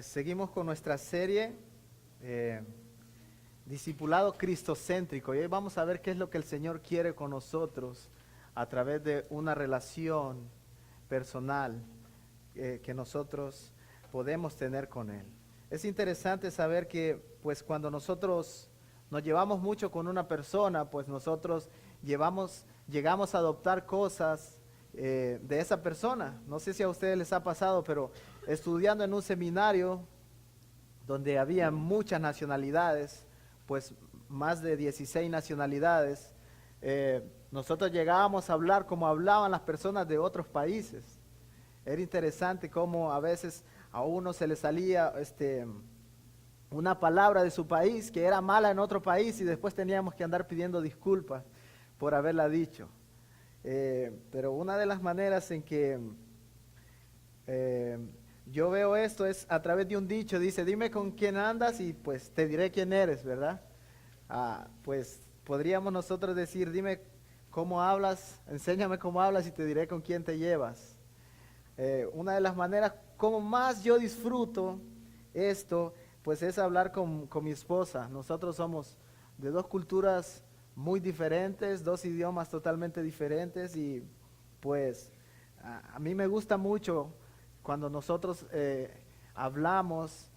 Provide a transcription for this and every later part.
Seguimos con nuestra serie Discipulado Cristocéntrico y hoy vamos a ver qué es lo que el Señor quiere con nosotros a través de una relación personal que nosotros podemos tener con Él. Es interesante saber que pues cuando nosotros nos llevamos mucho con una persona, pues nosotros llegamos a adoptar cosas de esa persona. No sé si a ustedes les ha pasado, pero estudiando en un seminario donde había muchas nacionalidades, pues más de 16 nacionalidades, nosotros llegábamos a hablar como hablaban las personas de otros países. Era interesante cómo a veces a uno se le salía una palabra de su país que era mala en otro país y después teníamos que andar pidiendo disculpas por haberla dicho. Pero una de las maneras en que yo veo esto es a través de un dicho, dice, dime con quién andas y pues te diré quién eres, ¿verdad? Pues podríamos nosotros decir, dime cómo hablas, enséñame cómo hablas y te diré con quién te llevas. Una de las maneras como más yo disfruto esto, pues es hablar con mi esposa. Nosotros somos de dos culturas muy diferentes, dos idiomas totalmente diferentes y pues a mí me gusta mucho cuando nosotros hablamos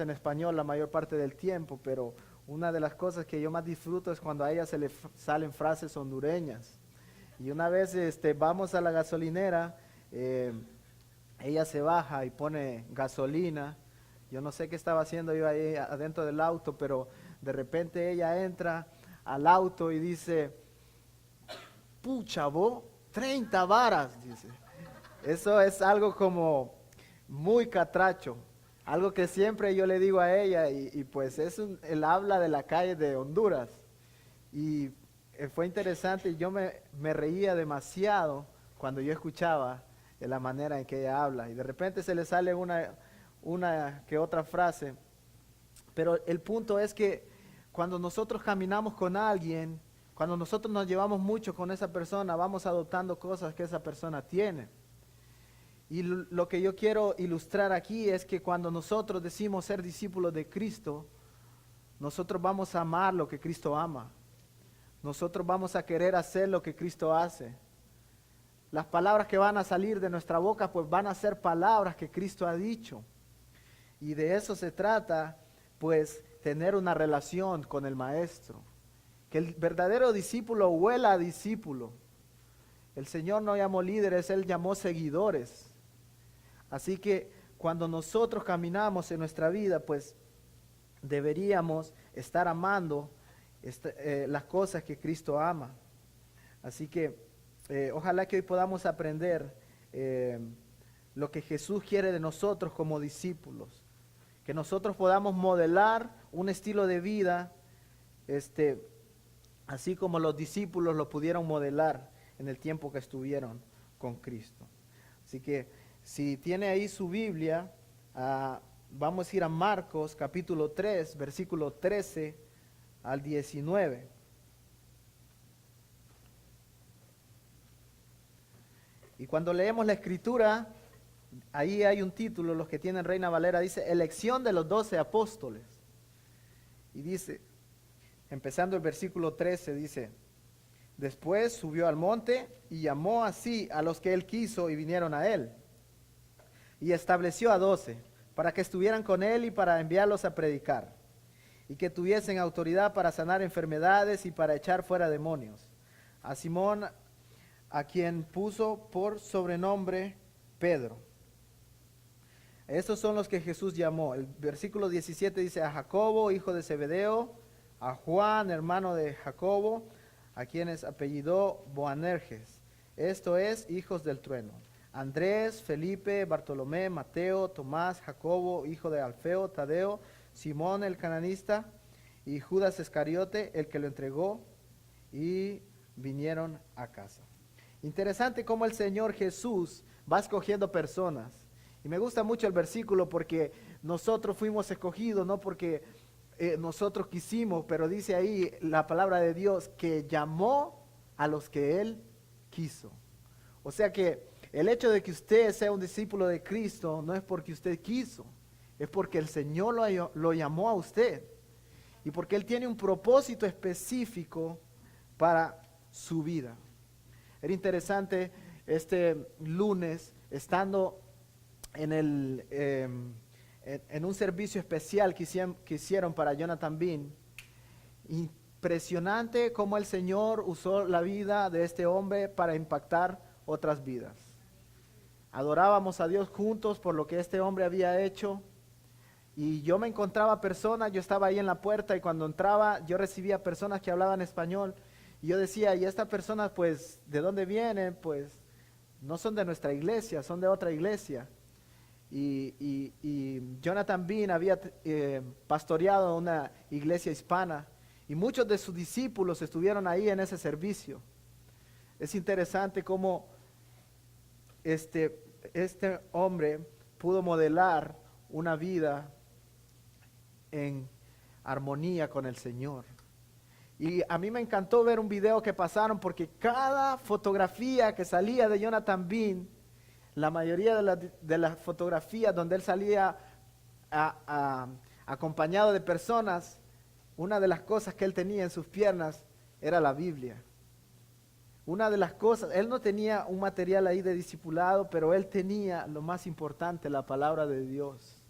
en español la mayor parte del tiempo, pero una de las cosas que yo más disfruto es cuando a ella se le salen frases hondureñas. Y una vez vamos a la gasolinera, ella se baja y pone gasolina. Yo no sé qué estaba haciendo yo ahí adentro del auto, pero de repente ella entra al auto y dice, pucha, vos, 30 varas, dice. Eso es algo como muy catracho, algo que siempre yo le digo a ella y pues es el habla de la calle de Honduras. Y fue interesante y yo me reía demasiado cuando yo escuchaba la manera en que ella habla. Y de repente se le sale una que otra frase. Pero el punto es que cuando nosotros caminamos con alguien, cuando nosotros nos llevamos mucho con esa persona, vamos adoptando cosas que esa persona tiene. Y lo que yo quiero ilustrar aquí es que cuando nosotros decimos ser discípulos de Cristo, nosotros vamos a amar lo que Cristo ama. Nosotros vamos a querer hacer lo que Cristo hace. Las palabras que van a salir de nuestra boca, pues van a ser palabras que Cristo ha dicho. Y de eso se trata, pues, tener una relación con el Maestro. Que el verdadero discípulo huela a discípulo. El Señor no llamó líderes, Él llamó seguidores. Así que cuando nosotros caminamos en nuestra vida, pues, deberíamos estar amando las cosas que Cristo ama. Así que ojalá que hoy podamos aprender lo que Jesús quiere de nosotros como discípulos. Que nosotros podamos modelar un estilo de vida así como los discípulos lo pudieron modelar en el tiempo que estuvieron con Cristo. Así que si tiene ahí su Biblia, vamos a ir a Marcos capítulo 3, versículo 13 al 19. Y cuando leemos la escritura, ahí hay un título, los que tienen Reina Valera, dice, elección de los 12 apóstoles. Y dice, empezando el versículo 13, dice, después subió al monte y llamó así a los que él quiso y vinieron a él. Y estableció a 12 para que estuvieran con él y para enviarlos a predicar. Y que tuviesen autoridad para sanar enfermedades y para echar fuera demonios. A Simón, a quien puso por sobrenombre Pedro. Estos son los que Jesús llamó. El versículo 17 dice, a Jacobo, hijo de Zebedeo, a Juan, hermano de Jacobo, a quienes apellidó Boanerges, esto es, hijos del trueno. Andrés, Felipe, Bartolomé, Mateo, Tomás, Jacobo, hijo de Alfeo, Tadeo, Simón el cananista y Judas Iscariote, el que lo entregó, y vinieron a casa. Interesante cómo el Señor Jesús va escogiendo personas. Y me gusta mucho el versículo porque nosotros fuimos escogidos, no porque nosotros quisimos, pero dice ahí la palabra de Dios que llamó a los que Él quiso. O sea que El hecho de que usted sea un discípulo de Cristo no es porque usted quiso, es porque el Señor lo llamó a usted y porque Él tiene un propósito específico para su vida. Era interesante este lunes, estando en un servicio especial que hicieron para Jonathan Bean. Impresionante cómo el Señor usó la vida de este hombre para impactar otras vidas. Adorábamos a Dios juntos por lo que este hombre había hecho. Y yo me encontraba personas, yo estaba ahí en la puerta y cuando entraba yo recibía personas que hablaban español. Y yo decía, ¿y estas personas pues de dónde vienen? Pues no son de nuestra iglesia, son de otra iglesia. Y Jonathan Bean había pastoreado una iglesia hispana y muchos de sus discípulos estuvieron ahí en ese servicio. Es interesante cómo este hombre pudo modelar una vida en armonía con el Señor. Y a mí me encantó ver un video que pasaron porque cada fotografía que salía de Jonathan Bean, la mayoría de las fotografías donde él salía acompañado de personas, una de las cosas que él tenía en sus piernas era la Biblia. Una de las cosas, él no tenía un material ahí de discipulado, pero él tenía lo más importante, la palabra de Dios.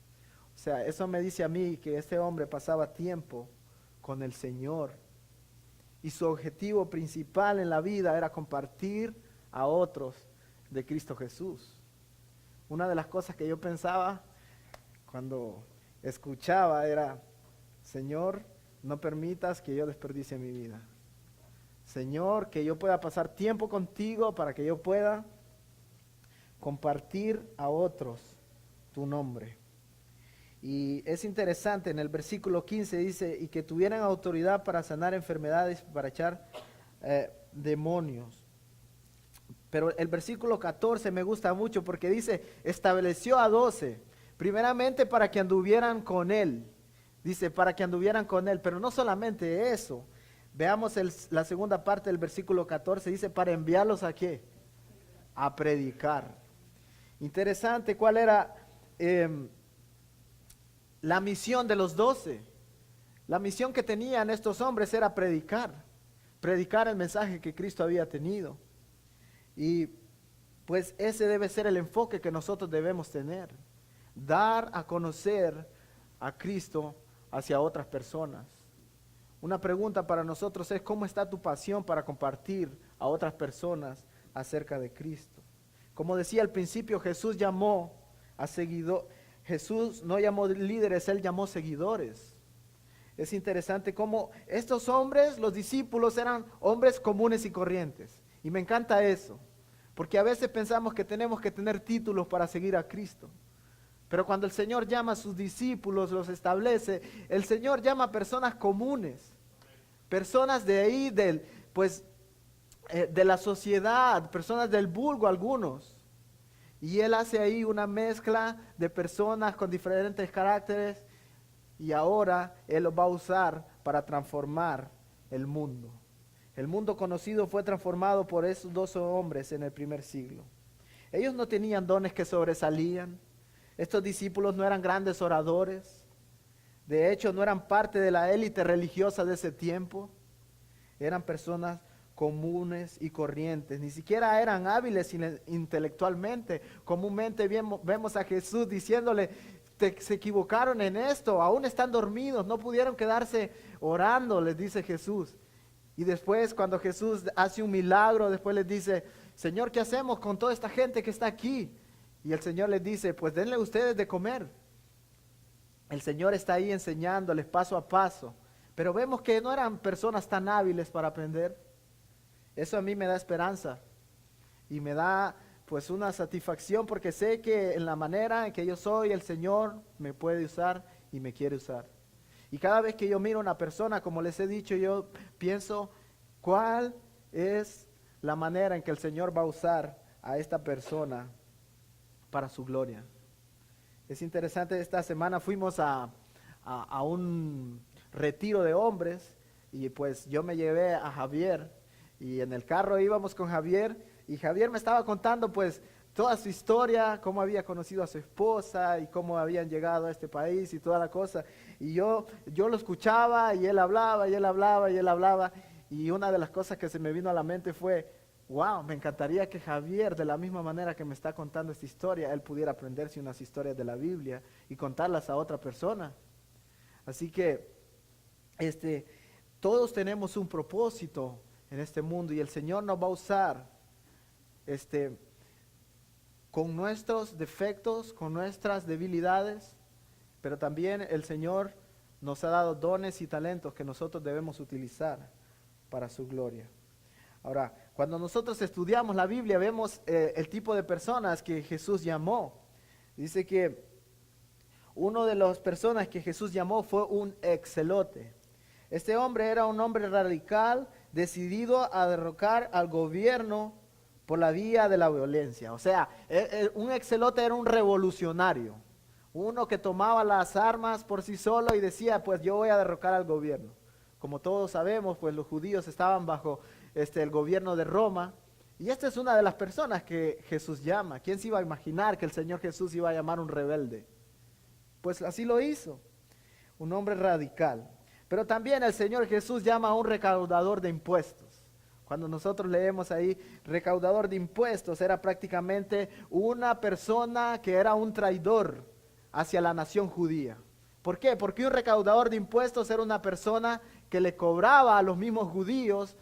O sea, eso me dice a mí que este hombre pasaba tiempo con el Señor. Y su objetivo principal en la vida era compartir a otros de Cristo Jesús. Una de las cosas que yo pensaba cuando escuchaba era, Señor, no permitas que yo desperdicie mi vida. Señor, que yo pueda pasar tiempo contigo para que yo pueda compartir a otros tu nombre. Y es interesante, en el versículo 15 dice, y que tuvieran autoridad para sanar enfermedades, para echar demonios. Pero el versículo 14 me gusta mucho porque dice, estableció a 12, primeramente para que anduvieran con él. Dice, para que anduvieran con él, pero no solamente eso. Veamos la segunda parte del versículo 14, dice, para enviarlos ¿a qué? A predicar. Interesante, ¿cuál era la misión de los 12? La misión que tenían estos hombres era predicar el mensaje que Cristo había tenido. Y pues ese debe ser el enfoque que nosotros debemos tener. Dar a conocer a Cristo hacia otras personas. Una pregunta para nosotros es, ¿cómo está tu pasión para compartir a otras personas acerca de Cristo? Como decía al principio, Jesús llamó a seguidores. Jesús no llamó líderes, Él llamó seguidores. Es interesante cómo estos hombres, los discípulos, eran hombres comunes y corrientes. Y me encanta eso, porque a veces pensamos que tenemos que tener títulos para seguir a Cristo. Pero cuando el Señor llama a sus discípulos, los establece, el Señor llama a personas comunes. Personas de ahí, de la sociedad, personas del vulgo algunos. Y Él hace ahí una mezcla de personas con diferentes caracteres y ahora Él los va a usar para transformar el mundo. El mundo conocido fue transformado por esos 12 hombres en el primer siglo. Ellos no tenían dones que sobresalían. Estos discípulos no eran grandes oradores. De hecho, no eran parte de la élite religiosa de ese tiempo. Eran personas comunes y corrientes. Ni siquiera eran hábiles intelectualmente. Comúnmente vemos a Jesús diciéndole, se equivocaron en esto, aún están dormidos, no pudieron quedarse orando, les dice Jesús. Y después cuando Jesús hace un milagro, después les dice, Señor, ¿qué hacemos con toda esta gente que está aquí? Y el Señor les dice, pues denle ustedes de comer. El Señor está ahí enseñándoles paso a paso. Pero vemos que no eran personas tan hábiles para aprender. Eso a mí me da esperanza. Y me da pues una satisfacción porque sé que en la manera en que yo soy, el Señor me puede usar y me quiere usar. Y cada vez que yo miro a una persona, como les he dicho, yo pienso, ¿cuál es la manera en que el Señor va a usar a esta persona para su gloria? Es interesante, esta semana fuimos a un retiro de hombres y pues yo me llevé a Javier y en el carro íbamos con Javier y Javier me estaba contando pues toda su historia, cómo había conocido a su esposa y cómo habían llegado a este país y toda la cosa. Y yo lo escuchaba y él hablaba y él hablaba y él hablaba. Y una de las cosas que se me vino a la mente fue, wow, me encantaría que Javier, de la misma manera que me está contando esta historia, él pudiera aprenderse unas historias de la Biblia y contarlas a otra persona. Así que, todos tenemos un propósito en este mundo y el Señor nos va a usar, con nuestros defectos, con nuestras debilidades, pero también el Señor nos ha dado dones y talentos que nosotros debemos utilizar para su gloria. Ahora, cuando nosotros estudiamos la Biblia, vemos el tipo de personas que Jesús llamó. Dice que uno de las personas que Jesús llamó fue un excelote. Este hombre era un hombre radical, decidido a derrocar al gobierno por la vía de la violencia. O sea, un excelote era un revolucionario, uno que tomaba las armas por sí solo y decía, pues yo voy a derrocar al gobierno. Como todos sabemos, pues los judíos estaban bajo el gobierno de Roma, y esta es una de las personas que Jesús llama. ¿Quién se iba a imaginar que el Señor Jesús iba a llamar un rebelde? Pues así lo hizo, un hombre radical. Pero también el Señor Jesús llama a un recaudador de impuestos. Cuando nosotros leemos ahí, recaudador de impuestos, era prácticamente una persona que era un traidor hacia la nación judía. ¿Por qué? Porque un recaudador de impuestos era una persona que le cobraba a los mismos judíos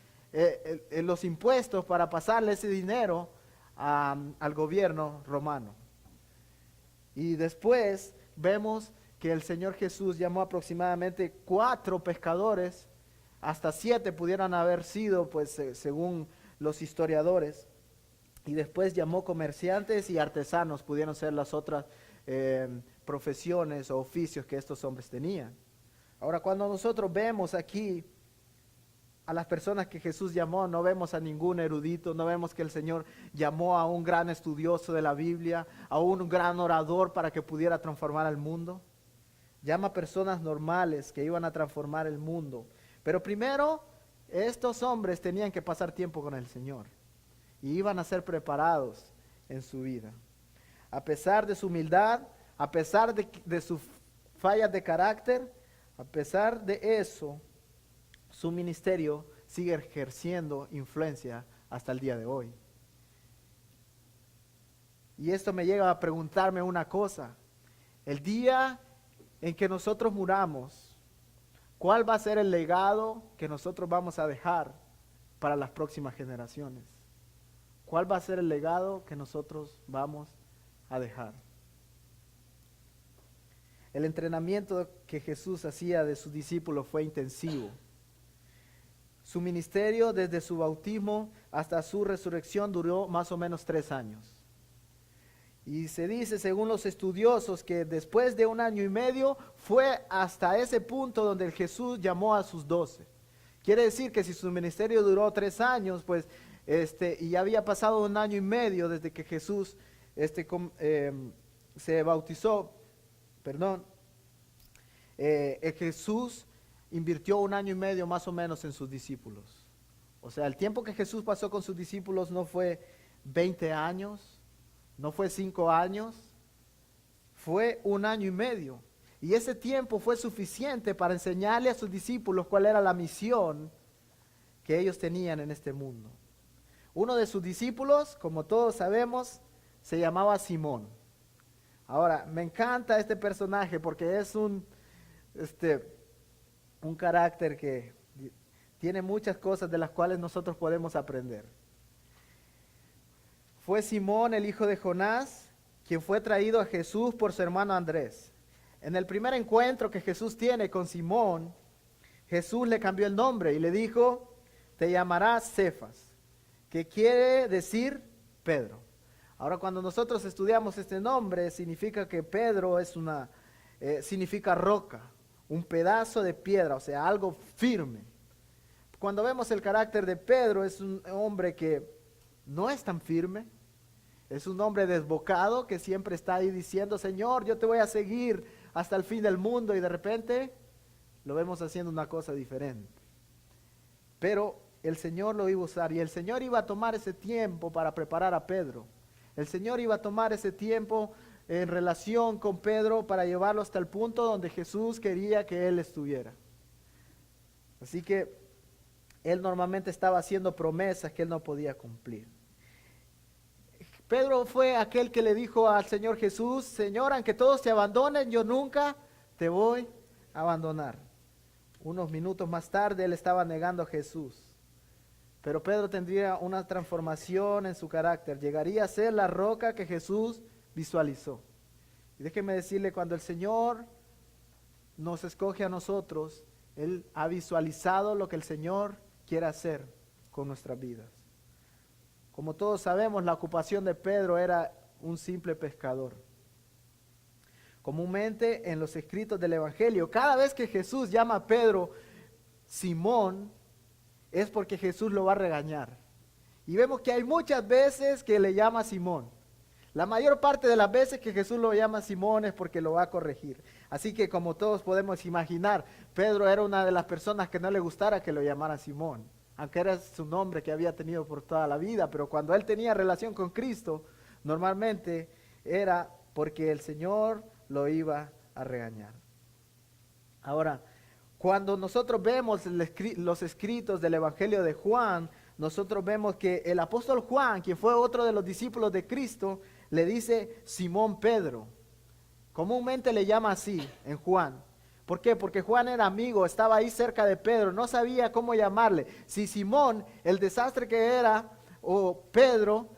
los impuestos para pasarle ese dinero al gobierno romano. Y después vemos que el Señor Jesús llamó aproximadamente 4 pescadores, hasta 7 pudieran haber sido, pues según los historiadores, y después llamó comerciantes y artesanos, pudieron ser las otras profesiones o oficios que estos hombres tenían. Ahora, cuando nosotros vemos aquí a las personas que Jesús llamó, no vemos a ningún erudito, no vemos que el Señor llamó a un gran estudioso de la Biblia, a un gran orador para que pudiera transformar al mundo. Llama a personas normales que iban a transformar el mundo. Pero primero, estos hombres tenían que pasar tiempo con el Señor y iban a ser preparados en su vida. A pesar de su humildad, a pesar de sus fallas de carácter, a pesar de eso, su ministerio sigue ejerciendo influencia hasta el día de hoy. Y esto me llega a preguntarme una cosa: el día en que nosotros muramos, ¿cuál va a ser el legado que nosotros vamos a dejar para las próximas generaciones? ¿Cuál va a ser el legado que nosotros vamos a dejar? El entrenamiento que Jesús hacía de sus discípulos fue intensivo. Su ministerio desde su bautismo hasta su resurrección duró más o menos 3 años. Y se dice, según los estudiosos, que después de 1 año y medio fue hasta ese punto donde Jesús llamó a sus 12. Quiere decir que si su ministerio duró 3 años, pues, y ya había pasado 1 año y medio desde que Jesús se bautizó, Jesús invirtió 1 año y medio más o menos en sus discípulos. O sea, el tiempo que Jesús pasó con sus discípulos no fue 20 años, no fue 5 años, fue 1 año y medio. Y ese tiempo fue suficiente para enseñarle a sus discípulos cuál era la misión que ellos tenían en este mundo. Uno de sus discípulos, como todos sabemos, se llamaba Simón. Ahora, me encanta este personaje porque es un carácter que tiene muchas cosas de las cuales nosotros podemos aprender. Fue Simón, el hijo de Jonás, quien fue traído a Jesús por su hermano Andrés. En el primer encuentro que Jesús tiene con Simón, Jesús le cambió el nombre y le dijo, te llamarás Cefas, que quiere decir Pedro. Ahora, cuando nosotros estudiamos este nombre, significa que Pedro significa roca, un pedazo de piedra, o sea, algo firme. Cuando vemos el carácter de Pedro, es un hombre que no es tan firme, es un hombre desbocado que siempre está ahí diciendo, Señor, yo te voy a seguir hasta el fin del mundo, y de repente lo vemos haciendo una cosa diferente. Pero el Señor lo iba a usar y el Señor iba a tomar ese tiempo para preparar a Pedro. El Señor iba a tomar ese tiempo en relación con Pedro para llevarlo hasta el punto donde Jesús quería que él estuviera. Así que él normalmente estaba haciendo promesas que él no podía cumplir. Pedro fue aquel que le dijo al Señor Jesús: Señor, aunque todos te abandonen, yo nunca te voy a abandonar. Unos minutos más tarde él estaba negando a Jesús. Pero Pedro tendría una transformación en su carácter. Llegaría a ser la roca que Jesús visualizó. Y déjeme decirle, cuando el Señor nos escoge a nosotros, Él ha visualizado lo que el Señor quiere hacer con nuestras vidas. Como todos sabemos, la ocupación de Pedro era un simple pescador. Comúnmente en los escritos del Evangelio, cada vez que Jesús llama a Pedro Simón, es porque Jesús lo va a regañar. Y vemos que hay muchas veces que le llama Simón. La mayor parte de las veces que Jesús lo llama Simón es porque lo va a corregir. Así que, como todos podemos imaginar, Pedro era una de las personas que no le gustara que lo llamaran Simón, aunque era su nombre que había tenido por toda la vida. Pero cuando él tenía relación con Cristo, normalmente era porque el Señor lo iba a regañar. Ahora, cuando nosotros vemos los escritos del Evangelio de Juan, nosotros vemos que el apóstol Juan, quien fue otro de los discípulos de Cristo, le dice Simón Pedro. Comúnmente le llama así en Juan. ¿Por qué? Porque Juan era amigo, estaba ahí cerca de Pedro, no sabía cómo llamarle. Si Simón, el desastre que era, o Pedro,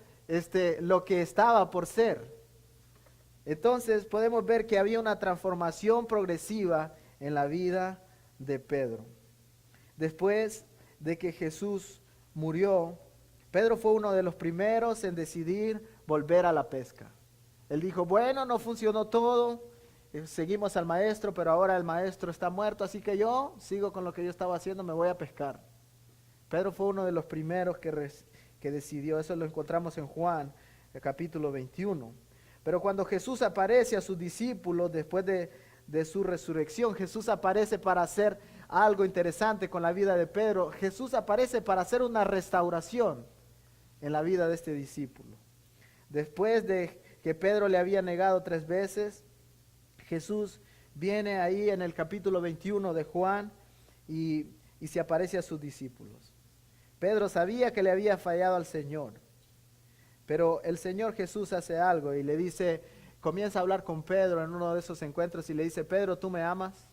lo que estaba por ser. Entonces podemos ver que había una transformación progresiva en la vida de Pedro. Después de que Jesús murió, Pedro fue uno de los primeros en decidir volver a la pesca. Él dijo: bueno, no funcionó todo, seguimos al maestro, pero ahora el maestro está muerto, así que yo sigo con lo que yo estaba haciendo, me voy a pescar. Pedro fue uno de los primeros que decidió. Eso lo encontramos en Juan, el capítulo 21. Pero cuando Jesús aparece a sus discípulos después de su resurrección, Jesús aparece para hacer algo interesante con la vida de Pedro. Jesús aparece para hacer una restauración en la vida de este discípulo. Después de que Pedro le había negado 3 veces, Jesús viene ahí en el capítulo 21 de Juan y se aparece a sus discípulos. Pedro sabía que le había fallado al Señor, pero el Señor Jesús hace algo y le dice, comienza a hablar con Pedro en uno de esos encuentros y le dice: Pedro, ¿tú me amas?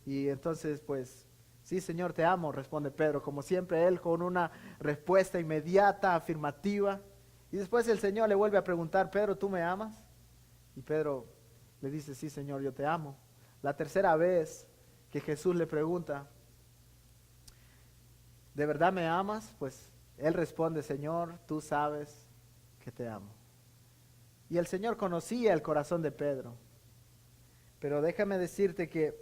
Y entonces, pues, sí, Señor, te amo, responde Pedro, como siempre él con una respuesta inmediata, afirmativa. Y después el Señor le vuelve a preguntar: Pedro, ¿tú me amas? Y Pedro le dice: sí, Señor, yo te amo. La tercera vez que Jesús le pregunta: ¿de verdad me amas? Pues él responde: Señor, tú sabes que te amo. Y el Señor conocía el corazón de Pedro. Pero déjame decirte que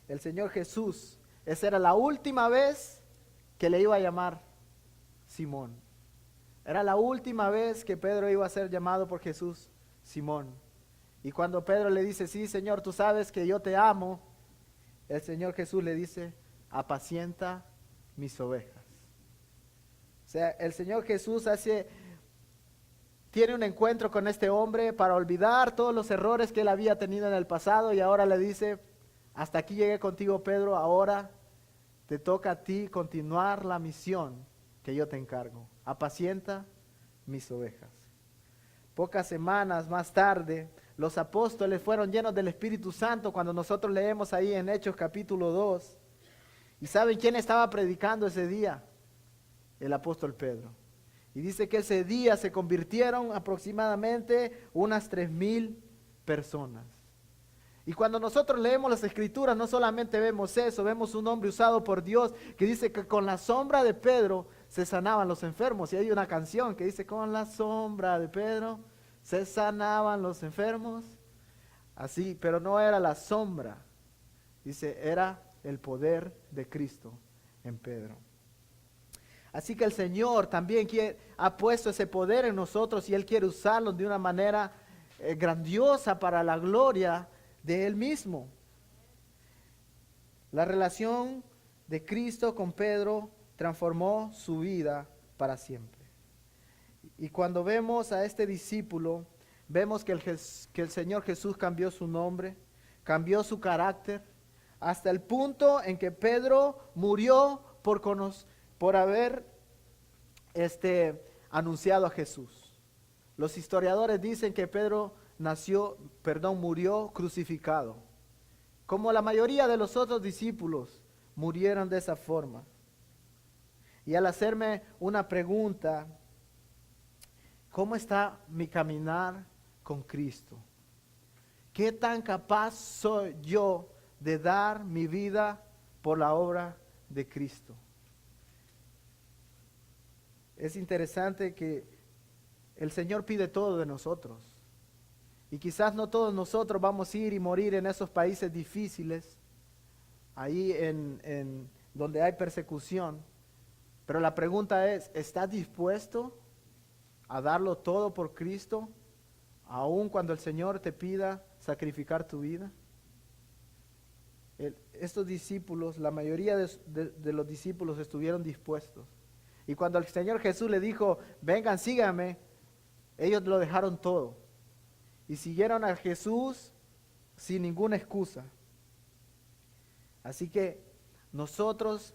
el Señor Jesús, esa era la última vez que le iba a llamar Simón. Era la última vez que Pedro iba a ser llamado por Jesús Simón. Y cuando Pedro le dice: sí, Señor, tú sabes que yo te amo, el Señor Jesús le dice: apacienta mis ovejas. O sea, el Señor Jesús tiene un encuentro con este hombre para olvidar todos los errores que él había tenido en el pasado, y ahora le dice: hasta aquí llegué contigo, Pedro, ahora te toca a ti continuar la misión que yo te encargo. Apacienta mis ovejas. Pocas semanas más tarde, los apóstoles fueron llenos del Espíritu Santo cuando nosotros leemos ahí en Hechos capítulo 2. ¿Y saben quién estaba predicando ese día? El apóstol Pedro. Y dice que ese día se convirtieron aproximadamente unas 3,000 personas. Y cuando nosotros leemos las Escrituras, no solamente vemos eso, vemos un hombre usado por Dios que dice que con la sombra de Pedro se sanaban los enfermos. Y hay una canción que dice: con la sombra de Pedro se sanaban los enfermos. Así, pero no era la sombra. Dice, era el poder de Cristo en Pedro. Así que el Señor también ha puesto ese poder en nosotros y Él quiere usarlo de una manera grandiosa para la gloria de Él mismo. La relación de Cristo con Pedro transformó su vida para siempre. Y cuando vemos a este discípulo, vemos que el Señor Jesús cambió su nombre, cambió su carácter, hasta el punto en que Pedro murió por haber anunciado a Jesús. Los historiadores dicen que Pedro murió crucificado, como la mayoría de los otros discípulos murieron de esa forma. Y al hacerme una pregunta, ¿cómo está mi caminar con Cristo? ¿Qué tan capaz soy yo de dar mi vida por la obra de Cristo? Es interesante que el Señor pide todo de nosotros. Y quizás no todos nosotros vamos a ir y morir en esos países difíciles, ahí en donde hay persecución. Pero la pregunta es, ¿estás dispuesto a darlo todo por Cristo, aun cuando el Señor te pida sacrificar tu vida? Estos discípulos, la mayoría de los discípulos estuvieron dispuestos. Y cuando el Señor Jesús le dijo, vengan, síganme, ellos lo dejaron todo. Y siguieron a Jesús sin ninguna excusa. Así que nosotros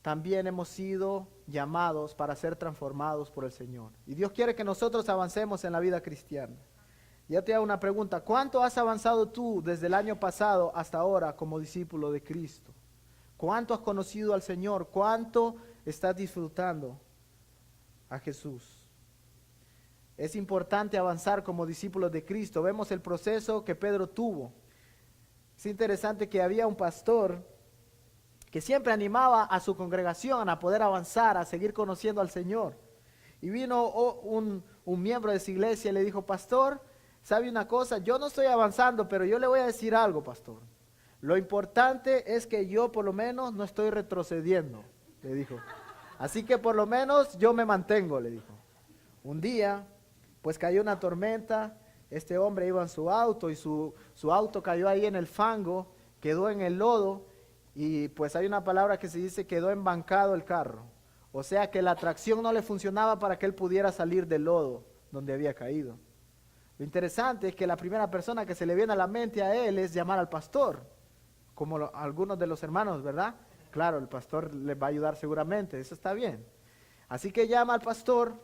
también hemos sido llamados para ser transformados por el Señor. Y Dios quiere que nosotros avancemos en la vida cristiana. Ya te hago una pregunta, ¿cuánto has avanzado tú desde el año pasado hasta ahora como discípulo de Cristo? ¿Cuánto has conocido al Señor? ¿Cuánto estás disfrutando a Jesús? Es importante avanzar como discípulos de Cristo. Vemos el proceso que Pedro tuvo. Es interesante que había un pastor que siempre animaba a su congregación a poder avanzar, a seguir conociendo al Señor. Y vino un miembro de esa iglesia y le dijo, pastor, ¿sabe una cosa? Yo no estoy avanzando, pero yo le voy a decir algo, pastor. Lo importante es que yo por lo menos no estoy retrocediendo, le dijo. Así que por lo menos yo me mantengo, le dijo. Un día, pues cayó una tormenta, este hombre iba en su auto y su auto cayó ahí en el fango, quedó en el lodo y pues hay una palabra que se dice quedó embancado el carro. O sea que la tracción no le funcionaba para que él pudiera salir del lodo donde había caído. Lo interesante es que la primera persona que se le viene a la mente a él es llamar al pastor, como algunos de los hermanos, ¿verdad? Claro, el pastor les va a ayudar seguramente, eso está bien. Así que llama al pastor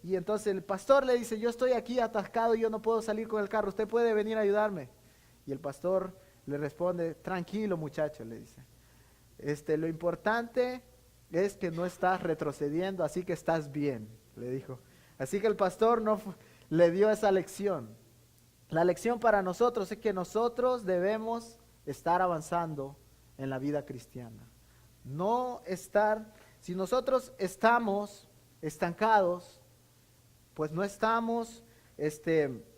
y entonces el pastor le dice, yo estoy aquí atascado y yo no puedo salir con el carro, ¿usted puede venir a ayudarme? Y el pastor le responde, tranquilo muchacho, le dice. Lo importante es que no estás retrocediendo, así que estás bien, le dijo. Así que el pastor le dio esa lección. La lección para nosotros es que nosotros debemos estar avanzando en la vida cristiana. Si nosotros estamos estancados, pues no estamos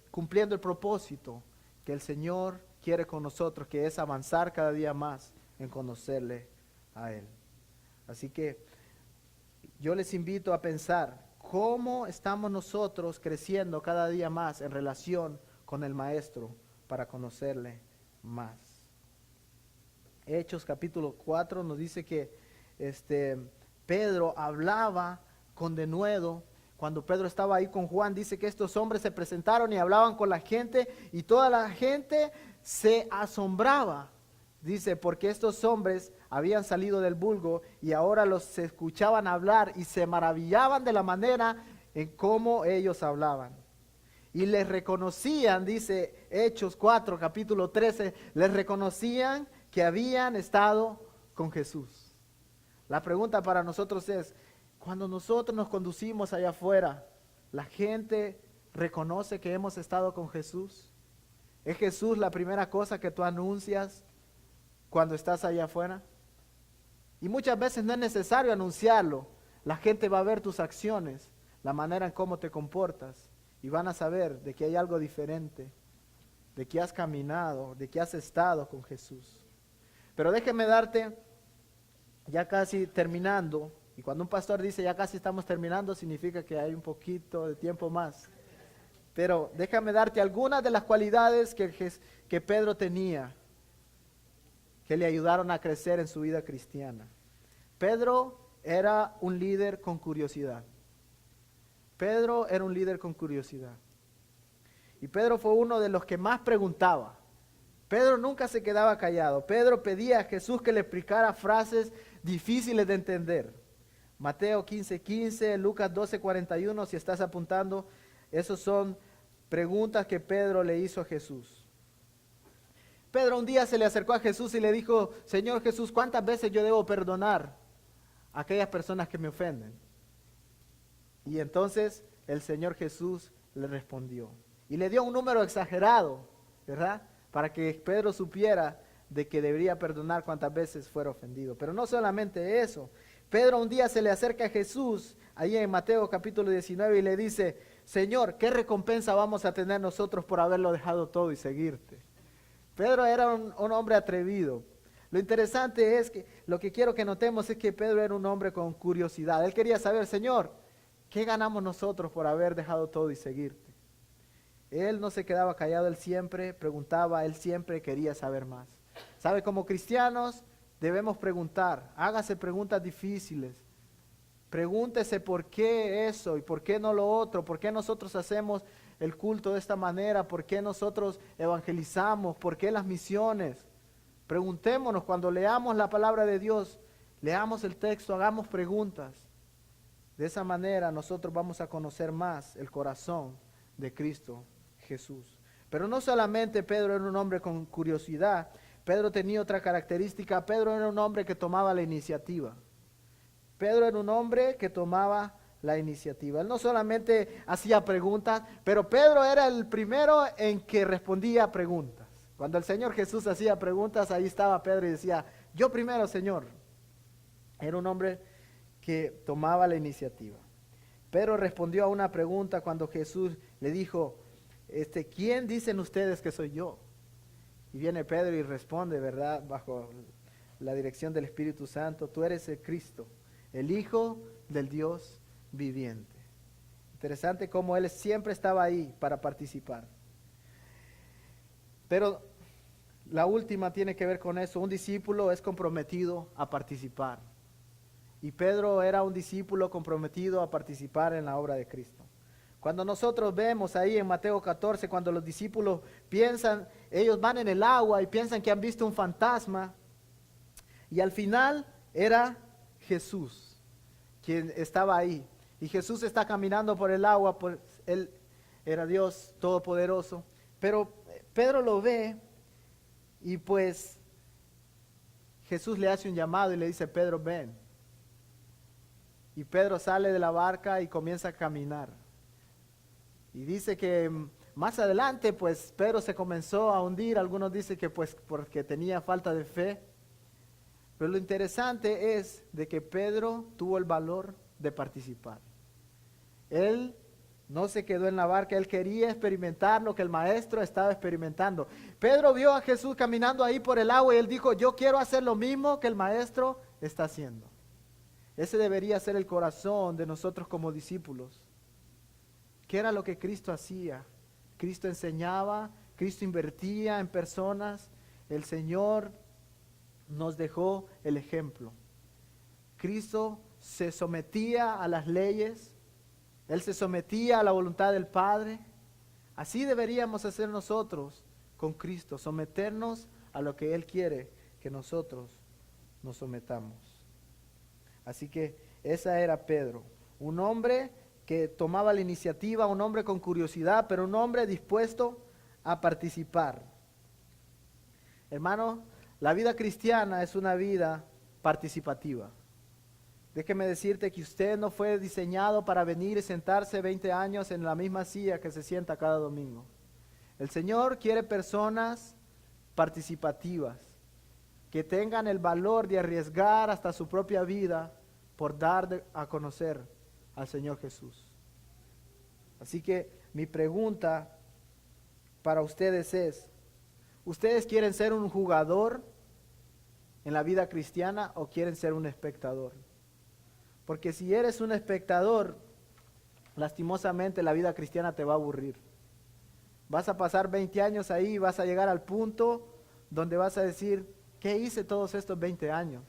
cumpliendo el propósito que el Señor quiere con nosotros, que es avanzar cada día más en conocerle a Él. Así que yo les invito a pensar cómo estamos nosotros creciendo cada día más en relación con el Maestro para conocerle más. Hechos capítulo 4 nos dice que Pedro hablaba con denuedo. Cuando Pedro estaba ahí con Juan, dice que estos hombres se presentaron y hablaban con la gente y toda la gente se asombraba. Dice, porque estos hombres habían salido del vulgo y ahora los escuchaban hablar y se maravillaban de la manera en cómo ellos hablaban. Y les reconocían, dice Hechos 4, capítulo 13, les reconocían que habían estado con Jesús. La pregunta para nosotros es, cuando nosotros nos conducimos allá afuera, ¿la gente reconoce que hemos estado con Jesús? ¿Es Jesús la primera cosa que tú anuncias cuando estás allá afuera? Y muchas veces no es necesario anunciarlo. La gente va a ver tus acciones, la manera en cómo te comportas, y van a saber de que hay algo diferente, de que has caminado, de que has estado con Jesús. Pero déjeme darte, ya casi terminando, y cuando un pastor dice ya casi estamos terminando, significa que hay un poquito de tiempo más. Pero déjame darte algunas de las cualidades que Pedro tenía, que le ayudaron a crecer en su vida cristiana. Pedro era un líder con curiosidad. Pedro era un líder con curiosidad. Y Pedro fue uno de los que más preguntaba. Pedro nunca se quedaba callado. Pedro pedía a Jesús que le explicara frases difíciles de entender. Mateo 15:15, Lucas 12:41, si estás apuntando, esos son preguntas que Pedro le hizo a Jesús. Pedro un día se le acercó a Jesús y le dijo: Señor Jesús, ¿cuántas veces yo debo perdonar a aquellas personas que me ofenden? Y entonces el Señor Jesús le respondió. Y le dio un número exagerado, ¿verdad? Para que Pedro supiera de que debería perdonar cuantas veces fuera ofendido. Pero no solamente eso. Pedro un día se le acerca a Jesús, ahí en Mateo capítulo 19, y le dice: Señor, ¿qué recompensa vamos a tener nosotros por haberlo dejado todo y seguirte? Pedro era un hombre atrevido. Lo interesante es que, lo que quiero que notemos es que Pedro era un hombre con curiosidad. Él quería saber: Señor, ¿qué ganamos nosotros por haber dejado todo y seguirte? Él no se quedaba callado, él siempre preguntaba, él siempre quería saber más. ¿Sabe? Como cristianos debemos preguntar, hágase preguntas difíciles. Pregúntese por qué eso y por qué no lo otro, por qué nosotros hacemos el culto de esta manera, por qué nosotros evangelizamos, por qué las misiones. Preguntémonos cuando leamos la palabra de Dios, leamos el texto, hagamos preguntas. De esa manera nosotros vamos a conocer más el corazón de Cristo Jesús. Pero no solamente Pedro era un hombre con curiosidad, Pedro tenía otra característica. Pedro era un hombre que tomaba la iniciativa. Pedro era un hombre que tomaba la iniciativa. Él no solamente hacía preguntas, pero Pedro era el primero en que respondía a preguntas. Cuando el Señor Jesús hacía preguntas, ahí estaba Pedro y decía: yo primero, Señor. Era un hombre que tomaba la iniciativa. Pedro respondió a una pregunta cuando Jesús le dijo: ¿quién dicen ustedes que soy yo? Y viene Pedro y responde, ¿verdad? Bajo la dirección del Espíritu Santo: tú eres el Cristo, el Hijo del Dios viviente. Interesante cómo él siempre estaba ahí para participar. Pero la última tiene que ver con eso. Un discípulo es comprometido a participar. Y Pedro era un discípulo comprometido a participar en la obra de Cristo. Cuando nosotros vemos ahí en Mateo 14, cuando los discípulos piensan, ellos van en el agua y piensan que han visto un fantasma, y al final era Jesús quien estaba ahí. Y Jesús está caminando por el agua, pues él era Dios todopoderoso. Pero Pedro lo ve y pues Jesús le hace un llamado y le dice: Pedro, ven. Y Pedro sale de la barca y comienza a caminar. Y dice que más adelante pues Pedro se comenzó a hundir. Algunos dicen que pues porque tenía falta de fe. Pero lo interesante es de que Pedro tuvo el valor de participar. Él no se quedó en la barca, él quería experimentar lo que el maestro estaba experimentando. Pedro vio a Jesús caminando ahí por el agua y él dijo: yo quiero hacer lo mismo que el maestro está haciendo. Ese debería ser el corazón de nosotros como discípulos. ¿Qué era lo que Cristo hacía? Cristo enseñaba, Cristo invertía en personas. El Señor nos dejó el ejemplo. Cristo se sometía a las leyes, Él se sometía a la voluntad del Padre. Así deberíamos hacer nosotros con Cristo, someternos a lo que Él quiere que nosotros nos sometamos. Así que esa era Pedro, un hombre que tomaba la iniciativa, un hombre con curiosidad, pero un hombre dispuesto a participar. Hermano, la vida cristiana es una vida participativa. Déjeme decirte que usted no fue diseñado para venir y sentarse 20 años en la misma silla que se sienta cada domingo. El Señor quiere personas participativas, que tengan el valor de arriesgar hasta su propia vida por dar a conocer al Señor Jesús. Así que mi pregunta para ustedes es: ¿ustedes quieren ser un jugador en la vida cristiana o quieren ser un espectador? Porque si eres un espectador, lastimosamente la vida cristiana te va a aburrir. Vas a pasar 20 años ahí y vas a llegar al punto donde vas a decir: ¿qué hice todos estos 20 años?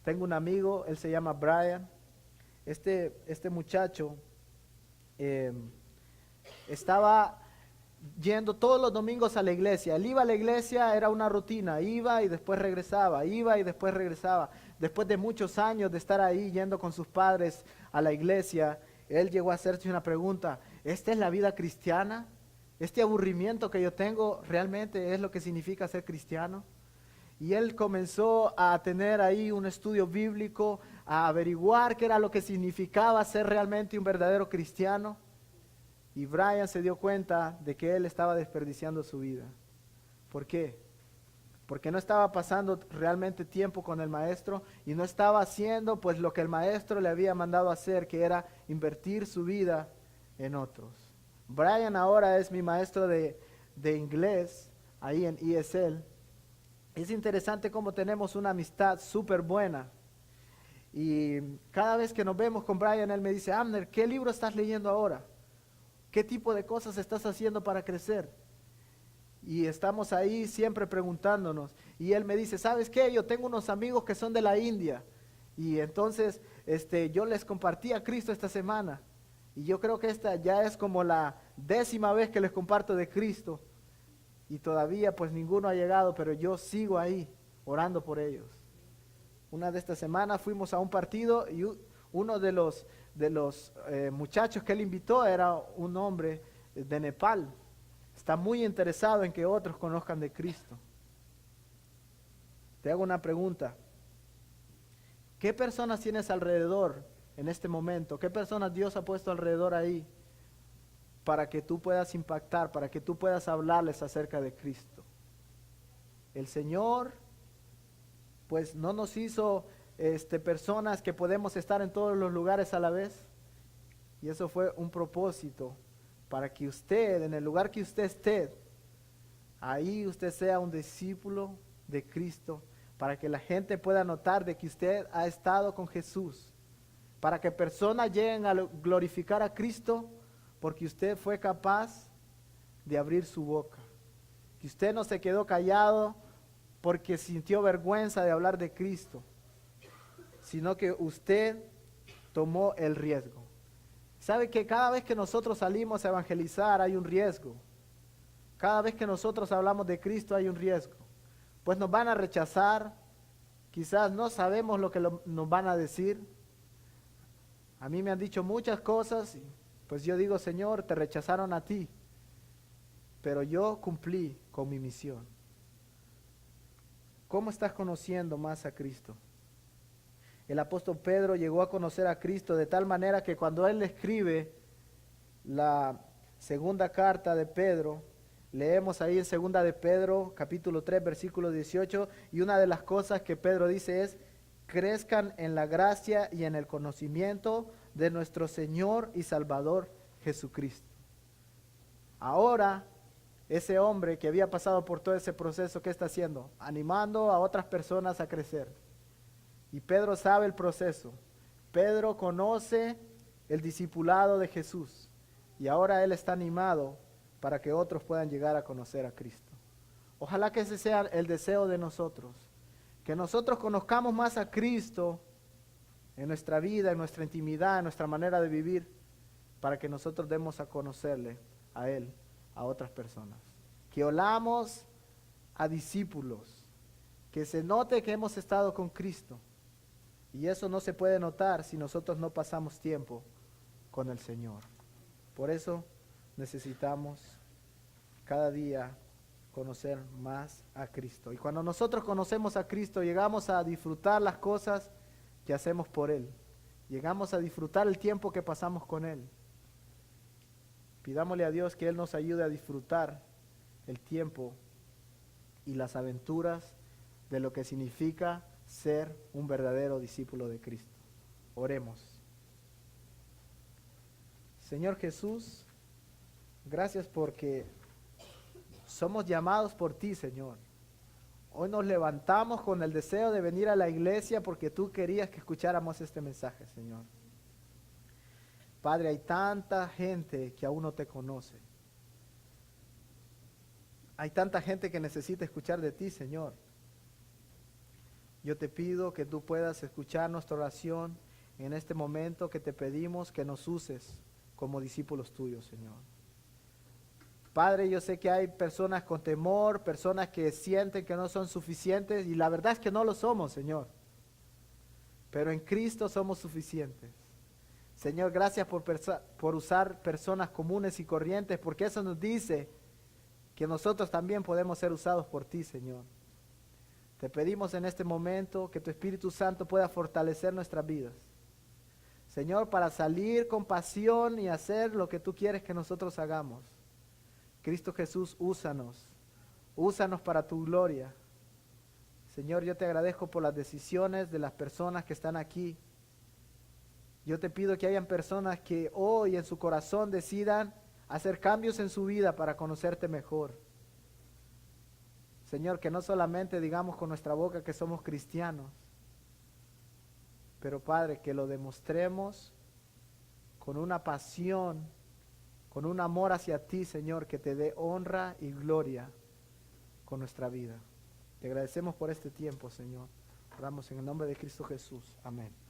Tengo un amigo, él se llama Brian. Este muchacho eh, estaba yendo todos los domingos a la iglesia. Él iba a la iglesia, era una rutina, iba y después regresaba, iba y después regresaba. Después de muchos años de estar ahí yendo con sus padres a la iglesia, él llegó a hacerse una pregunta: ¿esta es la vida cristiana? ¿Este aburrimiento que yo tengo realmente es lo que significa ser cristiano? Y él comenzó a tener ahí un estudio bíblico, a averiguar qué era lo que significaba ser realmente un verdadero cristiano. Y Brian se dio cuenta de que él estaba desperdiciando su vida. ¿Por qué? Porque no estaba pasando realmente tiempo con el maestro y no estaba haciendo pues lo que el maestro le había mandado hacer, que era invertir su vida en otros. Brian ahora es mi maestro de inglés ahí en ESL. Es interesante cómo tenemos una amistad súper buena. Y cada vez que nos vemos con Brian, él me dice: Abner, ¿qué libro estás leyendo ahora? ¿Qué tipo de cosas estás haciendo para crecer? Y estamos ahí siempre preguntándonos. Y él me dice: ¿sabes qué? Yo tengo unos amigos que son de la India. Y entonces yo les compartí a Cristo esta semana. Y yo creo que esta ya es como la 10ª vez que les comparto de Cristo. Y todavía pues ninguno ha llegado, pero yo sigo ahí orando por ellos. Una de estas semanas fuimos a un partido y uno de los muchachos que él invitó era un hombre de Nepal. Está muy interesado en que otros conozcan de Cristo. Te hago una pregunta: ¿qué personas tienes alrededor en este momento? ¿Qué personas Dios ha puesto alrededor ahí para que tú puedas impactar, para que tú puedas hablarles acerca de Cristo? El Señor pues no nos hizo personas que podemos estar en todos los lugares a la vez. Y eso fue un propósito, para que usted, en el lugar que usted esté, ahí usted sea un discípulo de Cristo, para que la gente pueda notar de que usted ha estado con Jesús, para que personas lleguen a glorificar a Cristo, porque usted fue capaz de abrir su boca, que usted no se quedó callado porque sintió vergüenza de hablar de Cristo, sino que usted tomó el riesgo. ¿Sabe que cada vez que nosotros salimos a evangelizar hay un riesgo? Cada vez que nosotros hablamos de Cristo hay un riesgo. Pues nos van a rechazar, quizás no sabemos lo que nos van a decir. A mí me han dicho muchas cosas, y pues yo digo: Señor, te rechazaron a ti, pero yo cumplí con mi misión. ¿Cómo estás conociendo más a Cristo? El apóstol Pedro llegó a conocer a Cristo de tal manera que cuando él escribe la segunda carta de Pedro, leemos ahí en segunda de Pedro, capítulo 3, versículo 18, y una de las cosas que Pedro dice es: crezcan en la gracia y en el conocimiento de nuestro Señor y Salvador Jesucristo. Ahora, ese hombre que había pasado por todo ese proceso, ¿qué está haciendo? Animando a otras personas a crecer. Y Pedro sabe el proceso. Pedro conoce el discipulado de Jesús. Y ahora él está animado para que otros puedan llegar a conocer a Cristo. Ojalá que ese sea el deseo de nosotros. Que nosotros conozcamos más a Cristo en nuestra vida, en nuestra intimidad, en nuestra manera de vivir, para que nosotros demos a conocerle a Él, a otras personas. Que olamos a discípulos, que se note que hemos estado con Cristo. Y eso no se puede notar si nosotros no pasamos tiempo con el Señor. Por eso necesitamos cada día conocer más a Cristo. Y cuando nosotros conocemos a Cristo, llegamos a disfrutar las cosas que hacemos por Él. Llegamos a disfrutar el tiempo que pasamos con Él. Pidámosle a Dios que Él nos ayude a disfrutar el tiempo y las aventuras de lo que significa ser un verdadero discípulo de Cristo. Oremos. Señor Jesús, gracias porque somos llamados por ti, Señor. Hoy nos levantamos con el deseo de venir a la iglesia porque tú querías que escucháramos este mensaje, Señor. Padre, hay tanta gente que aún no te conoce. Hay tanta gente que necesita escuchar de ti, Señor. Yo te pido que tú puedas escuchar nuestra oración en este momento, que te pedimos que nos uses como discípulos tuyos, Señor. Padre, yo sé que hay personas con temor, personas que sienten que no son suficientes, y la verdad es que no lo somos, Señor. Pero en Cristo somos suficientes. Señor, gracias por usar personas comunes y corrientes, porque eso nos dice que nosotros también podemos ser usados por ti, Señor. Te pedimos en este momento que tu Espíritu Santo pueda fortalecer nuestras vidas. Señor, para salir con pasión y hacer lo que tú quieres que nosotros hagamos. Cristo Jesús, úsanos para tu gloria. Señor, yo te agradezco por las decisiones de las personas que están aquí. Yo te pido que hayan personas que hoy en su corazón decidan hacer cambios en su vida para conocerte mejor. Señor, que no solamente digamos con nuestra boca que somos cristianos, pero Padre, que lo demostremos con una pasión, con un amor hacia ti, Señor, que te dé honra y gloria con nuestra vida. Te agradecemos por este tiempo, Señor. Oramos en el nombre de Cristo Jesús. Amén.